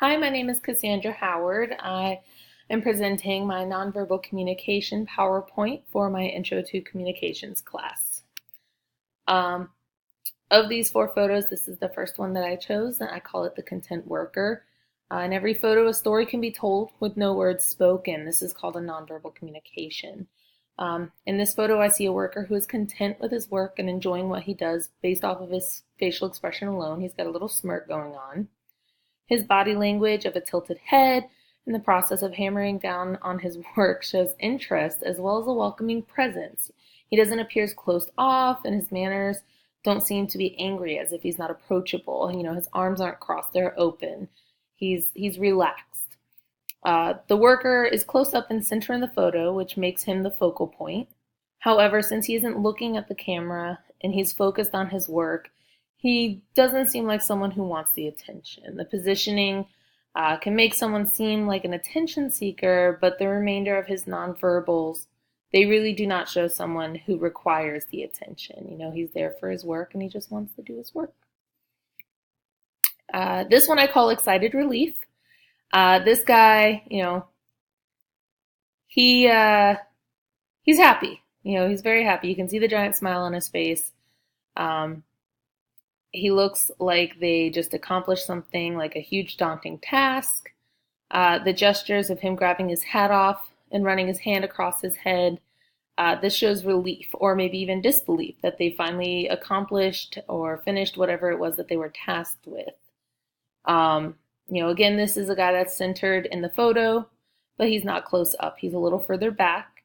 Hi, my name is Cassandra Howard. I am presenting my nonverbal communication PowerPoint for my Intro to Communications class. Um, of these four photos, this is the first one that I chose, and I call it the content worker. In every photo, a story can be told with no words spoken. This is called a nonverbal communication. In this photo, I see a worker who is content with his work and enjoying what he does based off of his facial expression alone. He's got a little smirk going on. His body language of a tilted head in the process of hammering down on his work shows interest as well as a welcoming presence. He doesn't appear as closed off, and his manners don't seem to be angry, as if he's not approachable. His arms aren't crossed, they're open. He's relaxed. The worker is close up and center in the photo, which makes him the focal point. However, since he isn't looking at the camera and he's focused on his work, he doesn't seem like someone who wants the attention. The positioning can make someone seem like an attention seeker, but the remainder of his nonverbals, they really do not show someone who requires the attention. He's there for his work and he just wants to do his work. This one I call excited relief. This guy, he he's happy. He's very happy. You can see the giant smile on his face. Um, he looks like they just accomplished something like a huge daunting task. The gestures of him grabbing his hat off and running his hand across his head, this shows relief or maybe even disbelief that they finally accomplished or finished whatever it was that they were tasked with. Again, this is a guy that's centered in the photo, but he's not close up. He's a little further back.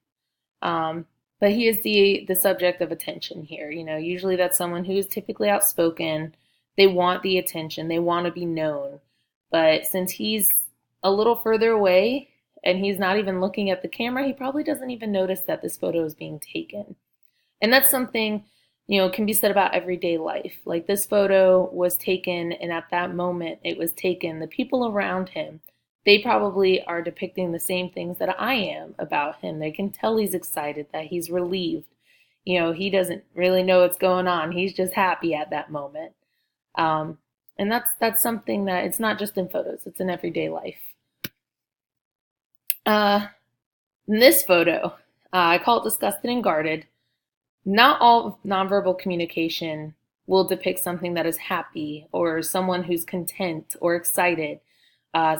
But he is the subject of attention here. Usually that's someone who is typically outspoken. They want the attention. They want to be known. But since he's a little further away and he's not even looking at the camera, he probably doesn't even notice that this photo is being taken. And that's something, can be said about everyday life. Like this photo was taken, and at that moment it was taken, the people around him, they probably are depicting the same things that I am about him. They can tell he's excited, that he's relieved. He doesn't really know what's going on. He's just happy at that moment. And that's something that it's not just in photos, it's in everyday life. In this photo, I call it disgusted and guarded. Not all nonverbal communication will depict something that is happy or someone who's content or excited.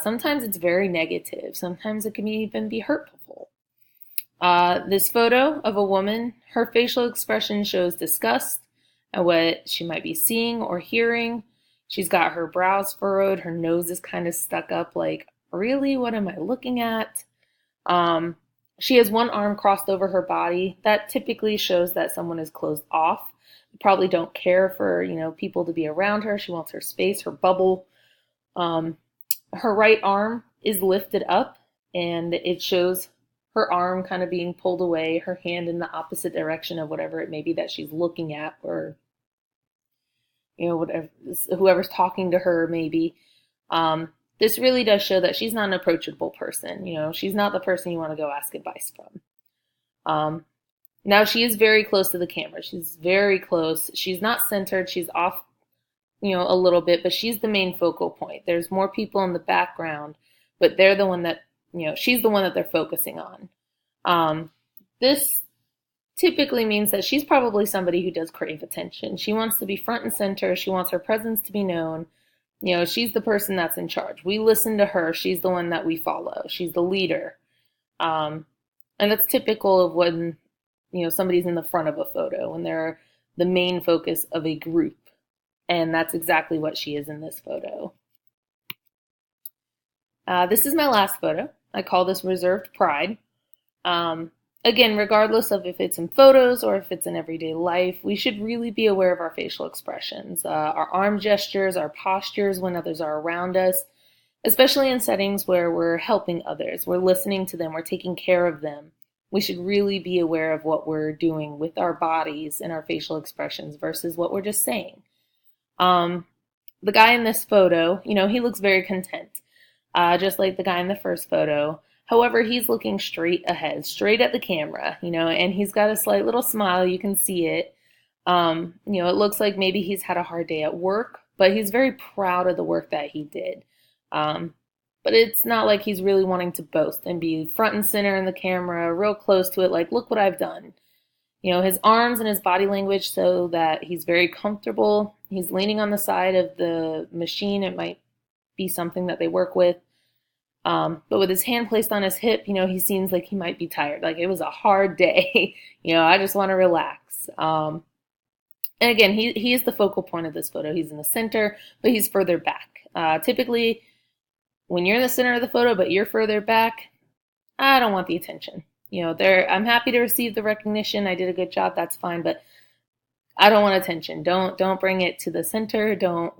Sometimes it's very negative. Sometimes it can even be hurtful. This photo of a woman, her facial expression shows disgust at what she might be seeing or hearing. She's got her brows furrowed. Her nose is kind of stuck up like, really, what am I looking at? She has one arm crossed over her body. That typically shows that someone is closed off. Probably don't care for, people to be around her. She wants her space, her bubble. Her right arm is lifted up and it shows her arm kind of being pulled away, her hand in the opposite direction of whatever it may be that she's looking at, or whatever, whoever's talking to her maybe. This really does show that she's not an approachable person. She's not the person you want to go ask advice from. Now she is very close to the camera. She's very close. She's not centered. She's off a little bit, but she's the main focal point. There's more people in the background, but they're the one that, she's the one that they're focusing on. This typically means that she's probably somebody who does crave attention. She wants to be front and center. She wants her presence to be known. She's the person that's in charge. We listen to her. She's the one that we follow. She's the leader. And that's typical of when, somebody's in the front of a photo, when they're the main focus of a group. And that's exactly what she is in this photo. This is my last photo. I call this Reserved Pride. Again, regardless of if it's in photos or if it's in everyday life, we should really be aware of our facial expressions, our arm gestures, our postures when others are around us, especially in settings where we're helping others, we're listening to them, we're taking care of them. We should really be aware of what we're doing with our bodies and our facial expressions versus what we're just saying. The guy in this photo, he looks very content, just like the guy in the first photo. However, he's looking straight ahead, straight at the camera, and he's got a slight little smile. You can see it. It looks like maybe he's had a hard day at work, but he's very proud of the work that he did. but it's not like he's really wanting to boast and be front and center in the camera, real close to it, like, look what I've done. You know, his arms and his body language so that he's very comfortable. He's leaning on the side of the machine. It might be something that they work with. But with his hand placed on his hip, you know, he seems like he might be tired. Like it was a hard day. You know, I just want to relax. And again, he is the focal point of this photo. He's in the center, but he's further back. Typically, when you're in the center of the photo, but you're further back, I don't want the attention. You know, I'm happy to receive the recognition. I did a good job. That's fine, but I don't want attention. Don't bring it to the center. Don't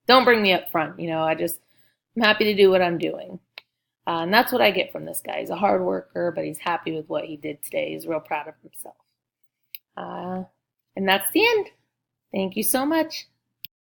bring me up front. You know, I'm happy to do what I'm doing. And that's what I get from this guy. He's a hard worker, but he's happy with what he did today. He's real proud of himself. And that's the end. Thank you so much.